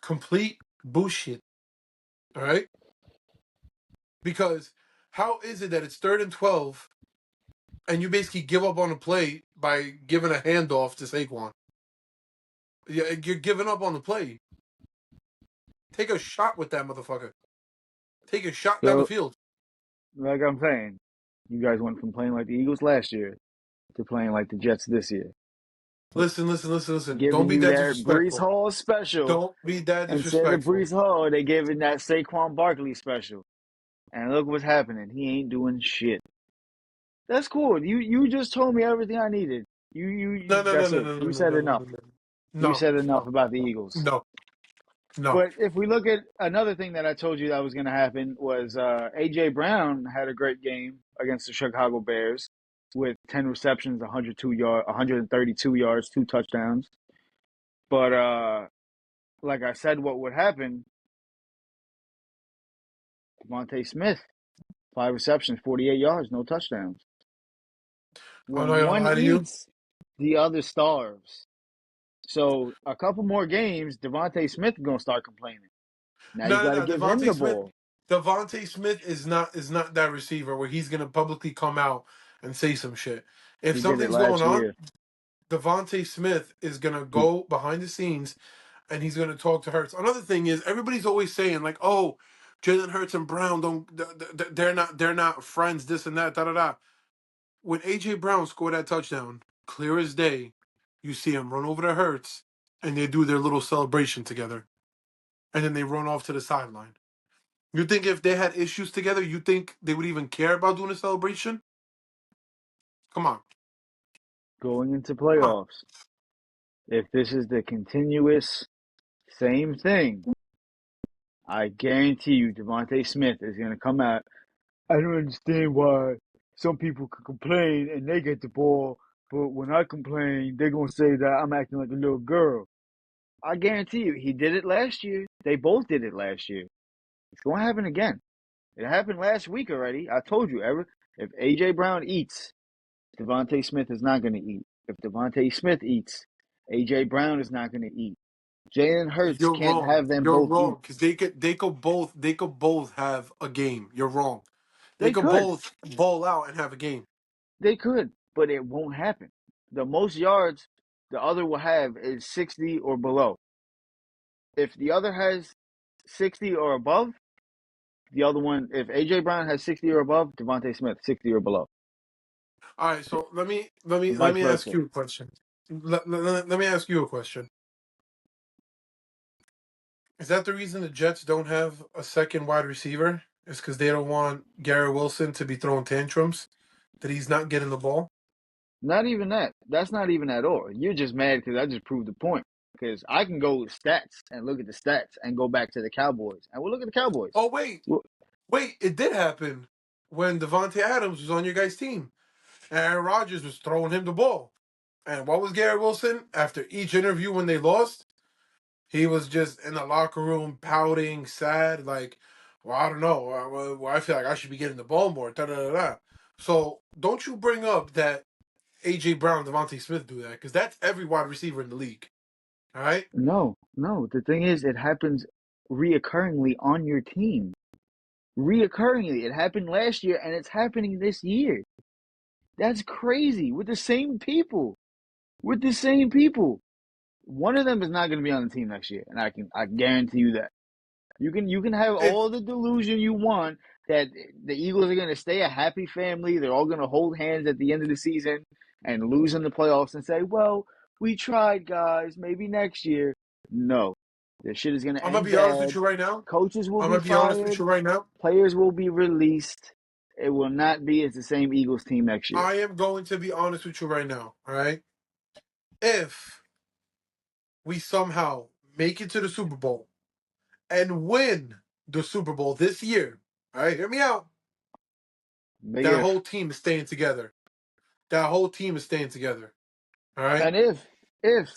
complete bullshit. All right? Because how is it that it's 3rd and 12 and you basically give up on the play by giving a handoff to Saquon. You're giving up on the play. Take a shot with that motherfucker. Take a shot down the So, field. like I'm saying, you guys went from playing like the Eagles last year to playing like the Jets this year. Listen. Don't Giving be you that that Brees disrespectful. Hall special Don't be that instead of disrespectful. Brees Hall, they giving that Saquon Barkley special. And look what's happening. He ain't doing shit. That's cool. You just told me everything I needed. No, no, no, That's no, it. no, no, You no, said no, no, enough. no, You no, said enough no, about the Eagles. no, no. But if we look at another thing that I told you that was going to happen was AJ Brown had a great game against the Chicago Bears with 10 receptions, 132 yards, 2 touchdowns. But like I said, what would happen? Devontae Smith, 5 receptions, 48 yards, no touchdowns. I'm not When gonna one lie to you. eats, the other starves. So a couple more games, Devontae Smith is gonna start complaining. Now you No, got to no, no. give him Devontae the Smith. ball. Devontae Smith is not that receiver where he's gonna publicly come out and say some shit. If He did it something's going last on, year. Devontae Smith is gonna He, go behind the scenes and he's gonna talk to Hurts. Another thing is everybody's always saying like, "Oh, Jalen Hurts and Brown they're not friends. This and that. Da da da." When AJ Brown scored that touchdown, clear as day, you see him run over to Hurts and they do their little celebration together, and then they run off to the sideline. You think if they had issues together, you think they would even care about doing a celebration? Come on, going into come on. playoffs, if this is the continuous same thing, I guarantee you Devontae Smith is gonna come out. I don't understand why some people can complain and they get the ball, but when I complain, they're gonna say that I'm acting like a little girl. I guarantee you, he did it last year. They both did it last year. It's gonna happen again. It happened last week already. I told you, if AJ Brown eats, Devontae Smith is not going to eat. If Devontae Smith eats, AJ Brown is not going to eat. Jalen Hurts You're can't wrong. have them You're both eat. wrong because they could both have a game. You're wrong. They They could could, both ball out and have a game. they could, but it won't happen. The most yards the other will have is 60 or below. If the other has 60 or above, the other one, if AJ Brown has 60 or above, Devontae Smith 60 or below, All right, so let me let me and let vice me ask versa. you a question. Let me ask you a question. Is that the reason the Jets don't have a second wide receiver? Is because they don't want Garrett Wilson to be throwing tantrums that he's not getting the ball? Not even that. That's not even at all. You're just mad because I just proved the point. Because I can go with stats and look at the stats and go back to the Cowboys. And we'll look at the Cowboys. Oh Well, wait, it did happen when Devontae Adams was on your guys' team. And Aaron Rodgers was throwing him the ball. And what was Garrett Wilson? After each interview when they lost, he was just in the locker room pouting, sad, like, well, I don't know. I feel like I should be getting the ball more. Da da da da. So don't you bring up that AJ Brown, Devontae Smith do that because that's every wide receiver in the league. All right. no, no. The thing is, it happens reoccurringly on your team. Reoccurringly. It happened last year and it's happening this year. That's crazy. With the same people. With the same people. One of them is not going to be on the team next year. And I guarantee you that. You can have It's all the delusion you want that the Eagles are going to stay a happy family. They're all going to hold hands at the end of the season and lose in the playoffs and say, "Well, we tried, guys. Maybe next year." No, this shit is going to I'm gonna end be honest with bad. you right now. Coaches will I'm be gonna be honest with fired. you right now. Players will be released. It will not be as the same Eagles team next year. I am going to be honest with you right now. All right. If we somehow make it to the Super Bowl and win the Super Bowl this year, all right, hear me out. Big That if. whole team is staying together. That whole team is staying together. All right. And if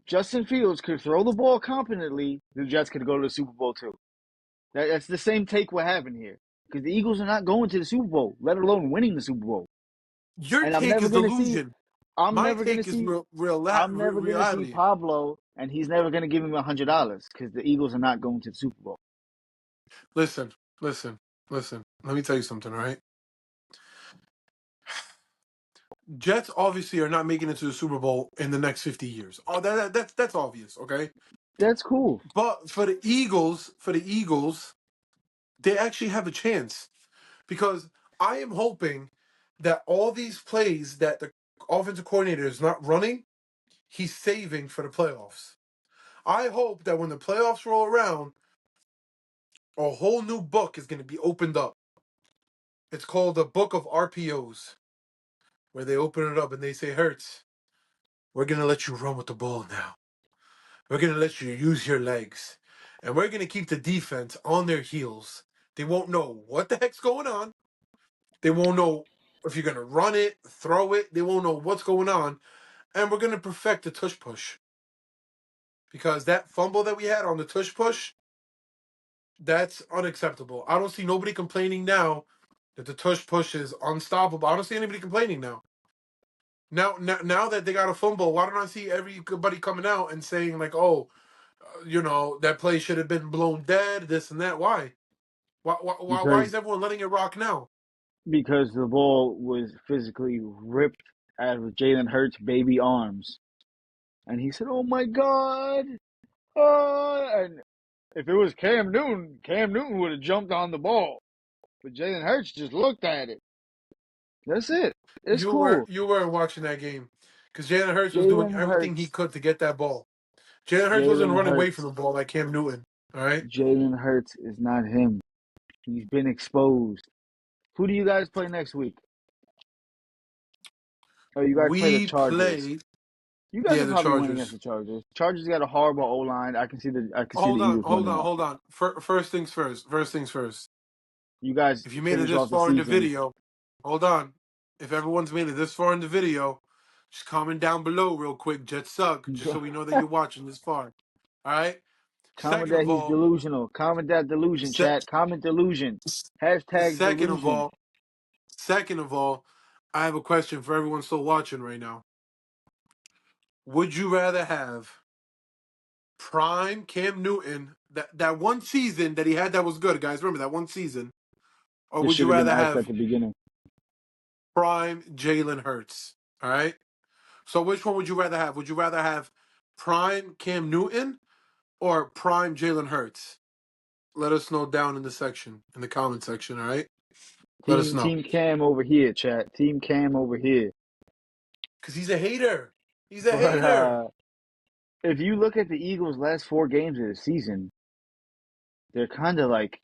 Justin Fields could throw the ball competently, the Jets could go to the Super Bowl too. That's the same take we're having here. Because the Eagles are not going to the Super Bowl, let alone winning the Super Bowl. Your And take is delusion. I'm My never gonna take is see, I'm never gonna see reality. Pablo, and he's never gonna give him $100 because the Eagles are not going to the Super Bowl. Listen, listen, listen. Let me tell you something, all right? Jets obviously are not making it to the Super Bowl in the next 50 years. Oh, that's obvious, okay? That's cool. But for the Eagles, they actually have a chance because I am hoping that all these plays that the offensive coordinator is not running, he's saving for the playoffs. I hope that when the playoffs roll around, a whole new book is going to be opened up. It's called the Book of RPOs, where they open it up and they say, Hurts, we're going to let you run with the ball now. We're going to let you use your legs. And we're going to keep the defense on their heels. They won't know what the heck's going on. They won't know if you're going to run it, throw it. They won't know what's going on. And we're going to perfect the tush push. Because that fumble that we had on the tush push, that's unacceptable. I don't see nobody complaining now that the tush push is unstoppable. I don't see anybody complaining now. Now that they got a fumble, why don't I see everybody coming out and saying like, "Oh, that play should have been blown dead, this and that." Why? Why Because is everyone letting it rock now? because the ball was physically ripped out of Jalen Hurts' baby arms, and he said, "Oh my God!" And if it was Cam Newton would have jumped on the ball, but Jalen Hurts just looked at it. That's it. It's You were cool. you were watching that game because Jalen Hurts was doing Jalen everything he Hurts. could to get that ball. Jalen Hurts wasn't Jalen running away from Hurts. the ball like Cam Newton. All right, Jalen Hurts is not him. He's been exposed. Who do you guys play next week? Oh, you guys play the we Chargers. played. You guys Yeah, will the probably win against Chargers. the Chargers. Chargers got a horrible O line. I can see the Hold on, Eagles hold winning on, that. hold on. First things first. First things first. You guys If you made it finish this off the far in the season. video, hold on. If everyone's made it this far in the video, just comment down below real quick. Jets suck, just so we know that you're watching this far. All right. Comment Second that of he's all, delusional. Comment that delusion, se- chat. Comment delusion. Hashtag second of delusion. all, second of all, I have a question for everyone still watching right now. Would you rather have prime Cam Newton that one season that he had that was good, guys? Remember that one season, or This would should you have been rather asked have at the beginning. prime Jalen Hurts? All right. So which one would you rather have? Would you rather have prime Cam Newton or prime Jalen Hurts? Let us know down in the comment section, all right? Let us know. Team Cam over here, chat. Team Cam over here. Because he's a hater. He's a But hater. if you look at the Eagles' last 4 games of the season, they're kind of like,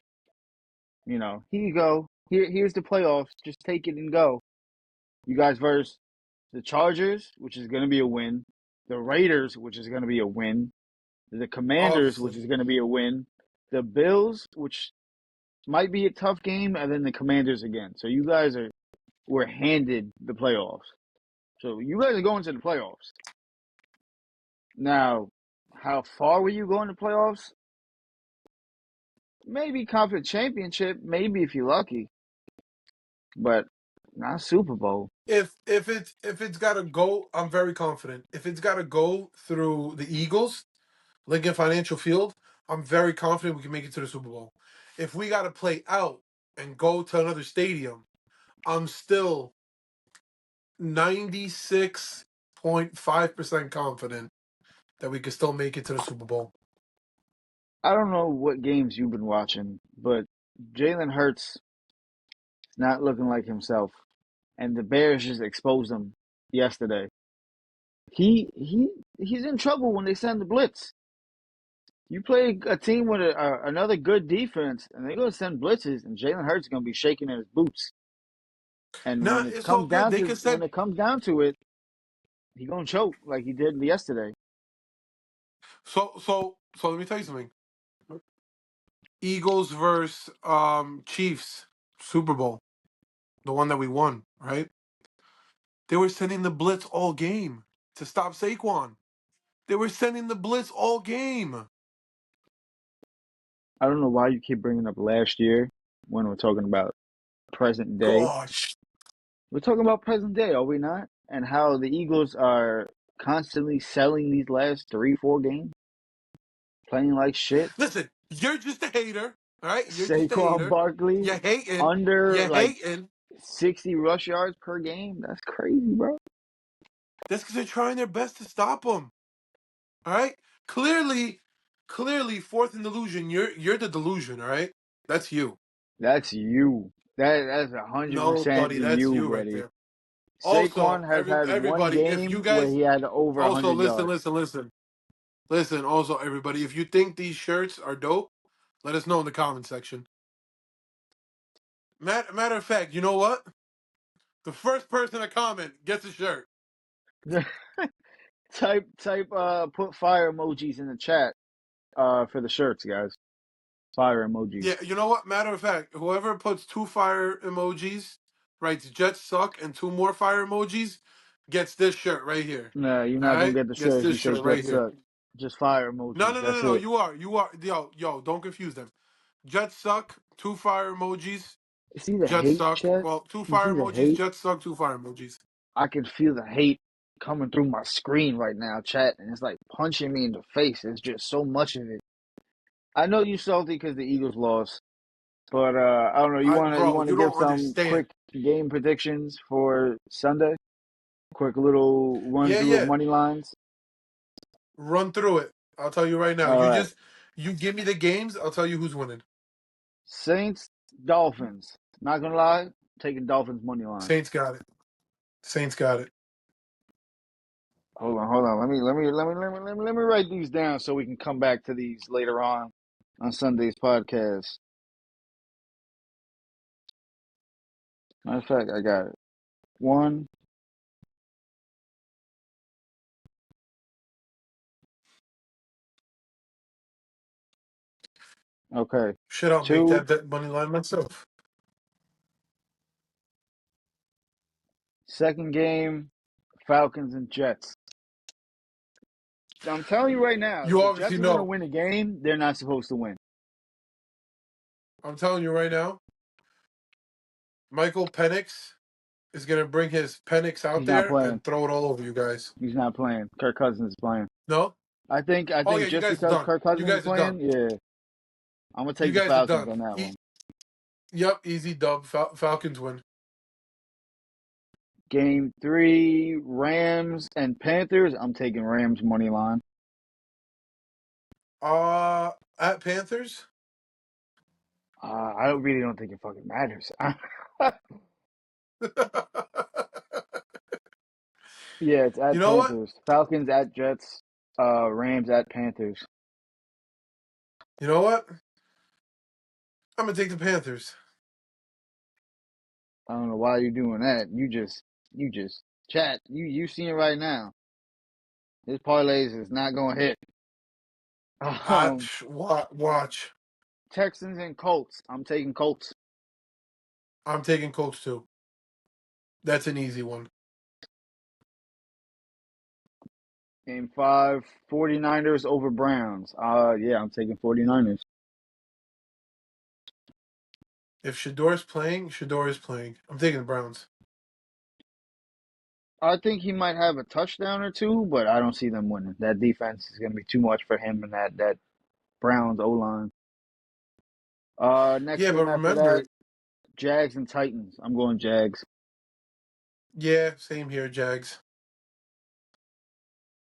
here you go. Here's the playoffs. Just take it and go. You guys versus the Chargers, which is going to be a win. The Raiders, which is going to be a win. The Commanders, which Obviously. is going to be a win. The Bills, which might be a tough game, and then the Commanders again. So you guys were handed the playoffs. So you guys are going to the playoffs. Now, how far were you going to playoffs? Maybe conference championship, maybe if you're lucky, but not Super Bowl. If it's gotta go, I'm very confident. If it's gotta go through the Eagles, Lincoln Financial Field, I'm very confident we can make it to the Super Bowl. If we gotta play out and go to another stadium, I'm still 96.5% confident that we could still make it to the Super Bowl. I don't know what games you've been watching, but Jalen Hurts is not looking like himself, and the Bears just exposed him yesterday. He's in trouble when they send the blitz. You play a team with another good defense, and they're gonna send blitzes, and Jalen Hurts is gonna be shaking in his boots. And Nah, it's all good. They can when send. it comes down to it, he gonna choke like he did yesterday. So let me tell you something. Eagles versus Chiefs Super Bowl, the one that we won, right? They were sending the blitz all game to stop Saquon. They were sending the blitz all game. I don't know why you keep bringing up last year when we're talking about present day. Gosh. We're talking about present day, are we not? And how the Eagles are constantly selling these last 3, 4 games, playing like shit. Listen, you're just a hater. All right? You're just a Saquon hater. Barkley You're hating. under You're like hating. 60 rush yards per game. That's crazy, bro. That's because they're trying their best to stop him. All right. Clearly, fourth in delusion. You're the delusion. All right. That's you. That's you. That's hundred No, percent buddy, that's you, you right Brady. there. Also, Saquon has had one everybody, if you game where guys he had over also 100 listen, yards. listen, listen, listen. Also, everybody, if you think these shirts are dope, let us know in the comment section. Matter of fact, you know what? The first person to comment gets a shirt. Put fire emojis in the chat for the shirts, guys. Fire emojis. Yeah, you know what? Matter of fact, whoever puts 2 fire emojis, writes Jets suck, and 2 more fire emojis, gets this shirt right here. Nah, you're All not gonna right? get the Gets shirt if this you say shirt right Jets here. suck. Just fire No, emojis. no, no, no, That's no. it. You are. Yo, don't confuse them. Jets suck, 2 fire emojis. You see the Jets hate, suck. Chet? Well, two You see fire the emojis. hate? Jets suck, 2 fire emojis. I can feel the hate coming through my screen right now, chat, and it's like punching me in the face. It's just so much of it. I know you salty because the Eagles lost, but I don't know. You Bro, wanna you give don't some understand. quick game predictions for Sunday? Quick little run Yeah, through of yeah. money lines. Run through it. I'll tell you right now. All right, You give me the games. I'll tell you who's winning. Saints, Dolphins. Not gonna lie, taking Dolphins money line. Saints got it. Saints got it. Hold on. Let me write these down so we can come back to these later on Sunday's podcast. Matter of fact, I got it. One, okay. Shit, I'll make Two, that money line myself. second game, Falcons and Jets. I'm telling you right now, if You the obviously Jets are gonna know. win a game, they're not supposed to win. I'm telling you right now. Michael Penix is gonna bring his Penix out He's not there playing. and throw it all over you guys. He's not playing. Kirk Cousins is playing. No? I Oh yeah, think you just guys are because done. Kirk You Cousins is guys are playing, done. yeah, I'm gonna You take the guys are Falcons done. on that one. Yep, easy dub. Falcons win. Game three, Rams and Panthers. I'm taking Rams money line. At Panthers. I really don't think it fucking matters. Yeah, it's You at know what? Panthers. Falcons at Jets. Rams at Panthers. You know what? I'm gonna take the Panthers. I don't know why you're doing that. You just chat. You see it right now. His parlays is not gonna hit. Um, Watch. Texans and Colts. I'm taking Colts. I'm taking Colts too. That's an easy one. Game five, 49ers over Browns. Yeah, I'm taking 49ers. If Shador's playing, Shador is playing. I'm taking the Browns. I think he might have a touchdown or two, but I don't see them winning. That defense is gonna be too much for him and that Browns O line. Next Yeah, but game after that, remember, Jags and Titans. I'm going Jags. yeah, same here, Jags.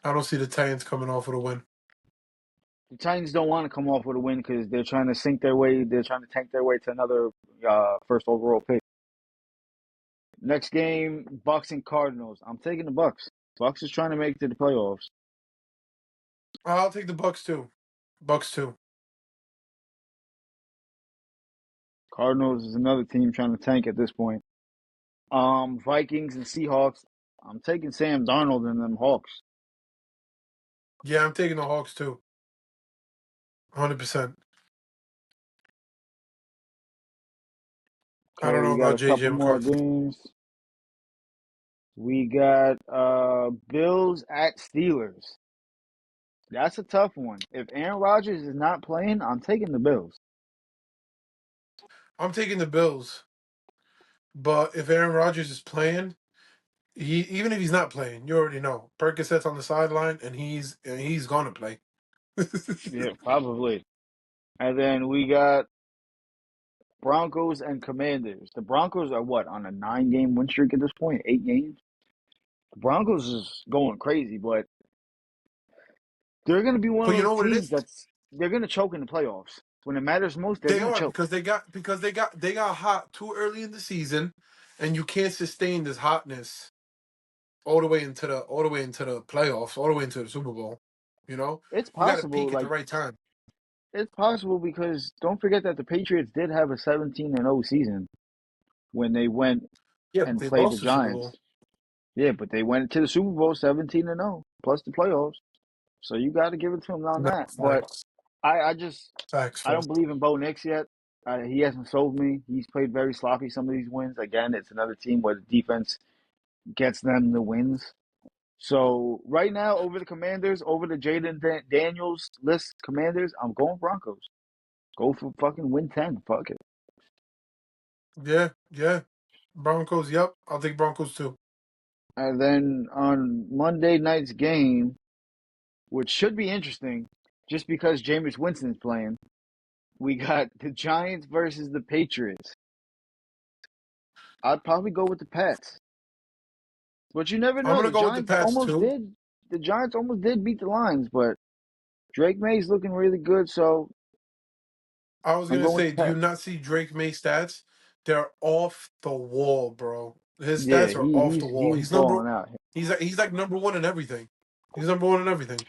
I don't see the Titans coming off with a win. The Titans don't want to come off with a win because they're trying to sink their way. They're trying to tank their way to another first overall pick. Next game, Bucks and Cardinals. I'm taking the Bucks. Bucks is trying to make it to the playoffs. I'll take the Bucks too. Bucks too. Cardinals is another team trying to tank at this point. Vikings and Seahawks. I'm taking Sam Darnold and them Hawks. Yeah, I'm taking the Hawks too. 100%. I Okay, don't know we got about a JJ couple more McCarthy. games. We got Bills at Steelers. That's a tough one. If Aaron Rodgers is not playing, I'm taking the Bills. I'm taking the Bills. But if Aaron Rodgers is playing, even if he's not playing, you already know. Percocet's on the sideline and he's gonna play. Yeah, probably. And then we got Broncos and Commanders. The Broncos are what, on a 9-game win streak at this point? 8 games. The Broncos is going crazy, but they're going to be one But of you those know what it teams is? that's they're going to choke in the playoffs. When it matters most, they're They going to are choke. because they got hot too early in the season, and you can't sustain this hotness all the way into the playoffs, all the way into the Super Bowl. You know, It's you got to possible, peak at the like right time. it's possible because don't forget that the Patriots did have a 17-0 season when they went Yeah, but and they played the lost the Super Giants. Bowl. Yeah, but they went to the Super Bowl 17-0 plus the playoffs. So you got to give it to them on No, that. But facts, I just facts, I don't facts. believe in Bo Nix yet. He hasn't sold me. He's played very sloppy some of these wins. Again, it's another team where the defense gets them the wins. So right now, over the Commanders, over the Daniels list Commanders, I'm going Broncos. Go for fucking win 10. Fuck it. Yeah, yeah. Broncos. Yep, I'll take Broncos too. And then on Monday night's game, which should be interesting, just because Jameis Winston's playing, we got the Giants versus the Patriots. I'd probably go with the Pats. But you never I'm know. gonna go with the Pats too. The Giants almost did beat the Lions, but Drake May's looking really good, so I was I'm gonna going with say, the do you Pats. not see Drake May stats? They're off the wall, bro. His Yeah, stats are he, off the he's wall. he's He's number. balling out. He's like number one in everything. He's number one in everything.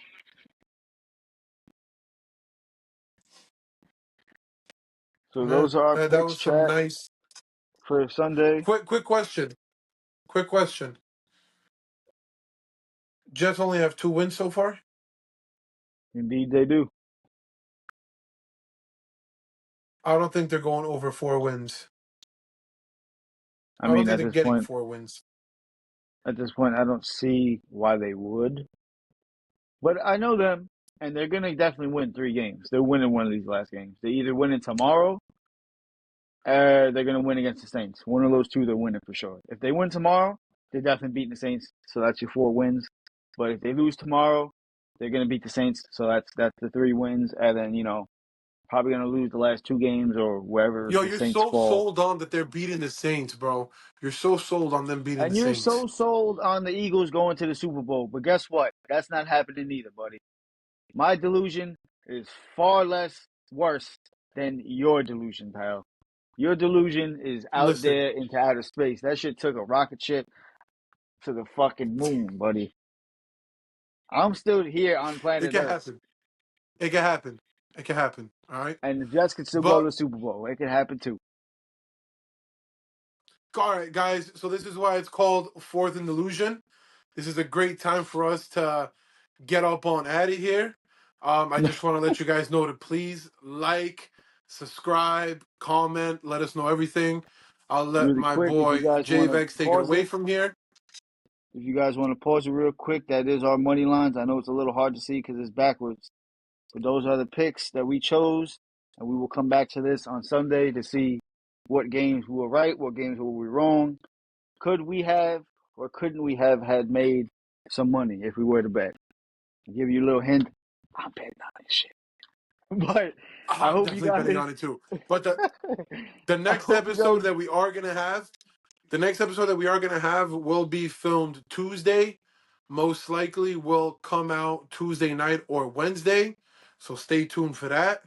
So Yeah, those are our that picks, was some chat, nice. for Sunday. Quick question. Quick question. Jets only have 2 wins so far. Indeed, they do. I don't think they're going over 4 wins. I I don't mean, think they're getting 4 wins. at this point, I don't see why they would. But I know them, and they're gonna definitely win 3 games. They're winning one of these last games. They're either winning tomorrow, or they're gonna win against the Saints. One of those two, they're winning for sure. If they win tomorrow, they're definitely beating the Saints. So that's your 4 wins. But if they lose tomorrow, they're gonna beat the Saints. So that's the 3 wins, and then probably gonna lose the last 2 games or wherever Yo, the you're Saints so fall. sold on that they're beating the Saints, bro. You're so sold on them beating the And you're Saints. so sold on the Eagles going to the Super Bowl, but guess what? That's not happening either, buddy. My delusion is far less worse than your delusion, pal. Your delusion is out Listen, there into outer space. That shit took a rocket ship to the fucking moon, buddy. I'm still here on it planet can Earth, happen. It can happen. It can happen. All right. and the Jets can still go to But the Super Bowl. It could happen too. all right, guys. So this is why it's called Fourth and Delusion. This is a great time for us to get up on out of here. I just want to let you guys know to please like, subscribe, comment, let us know everything. I'll let Really my quick, if you boy guys want to JVEX take it pause away it, from here. if you guys want to pause it real quick, that is our money lines. I know it's a little hard to see because it's backwards. But those are the picks that we chose, and we will come back to this on Sunday to see what games we were right, what games were we wrong. Could we have or couldn't we have had made some money if we were to bet? I'll give you a little hint. I'm betting on this shit. But I I'm hope you definitely betting guys. on it too. But the I next hope you episode guys. that we are gonna have, the next episode that we are gonna have will be filmed Tuesday. Most likely will come out Tuesday night or Wednesday. So stay tuned for that.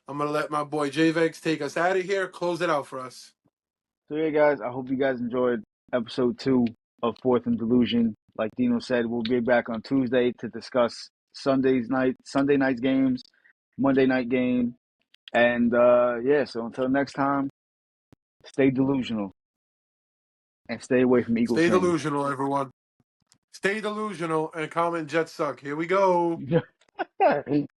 I'm gonna let my boy JVEX take us out of here. Close it out for us. So yeah, guys. I hope you guys enjoyed episode 2 of Fourth and Delusion. Like Dino said, we'll be back on Tuesday to discuss Sunday night's games, Monday night game, and yeah. So until next time, stay delusional and stay away from Eagles Stay fans. delusional, everyone. Stay delusional and comment Jets suck. Here we go.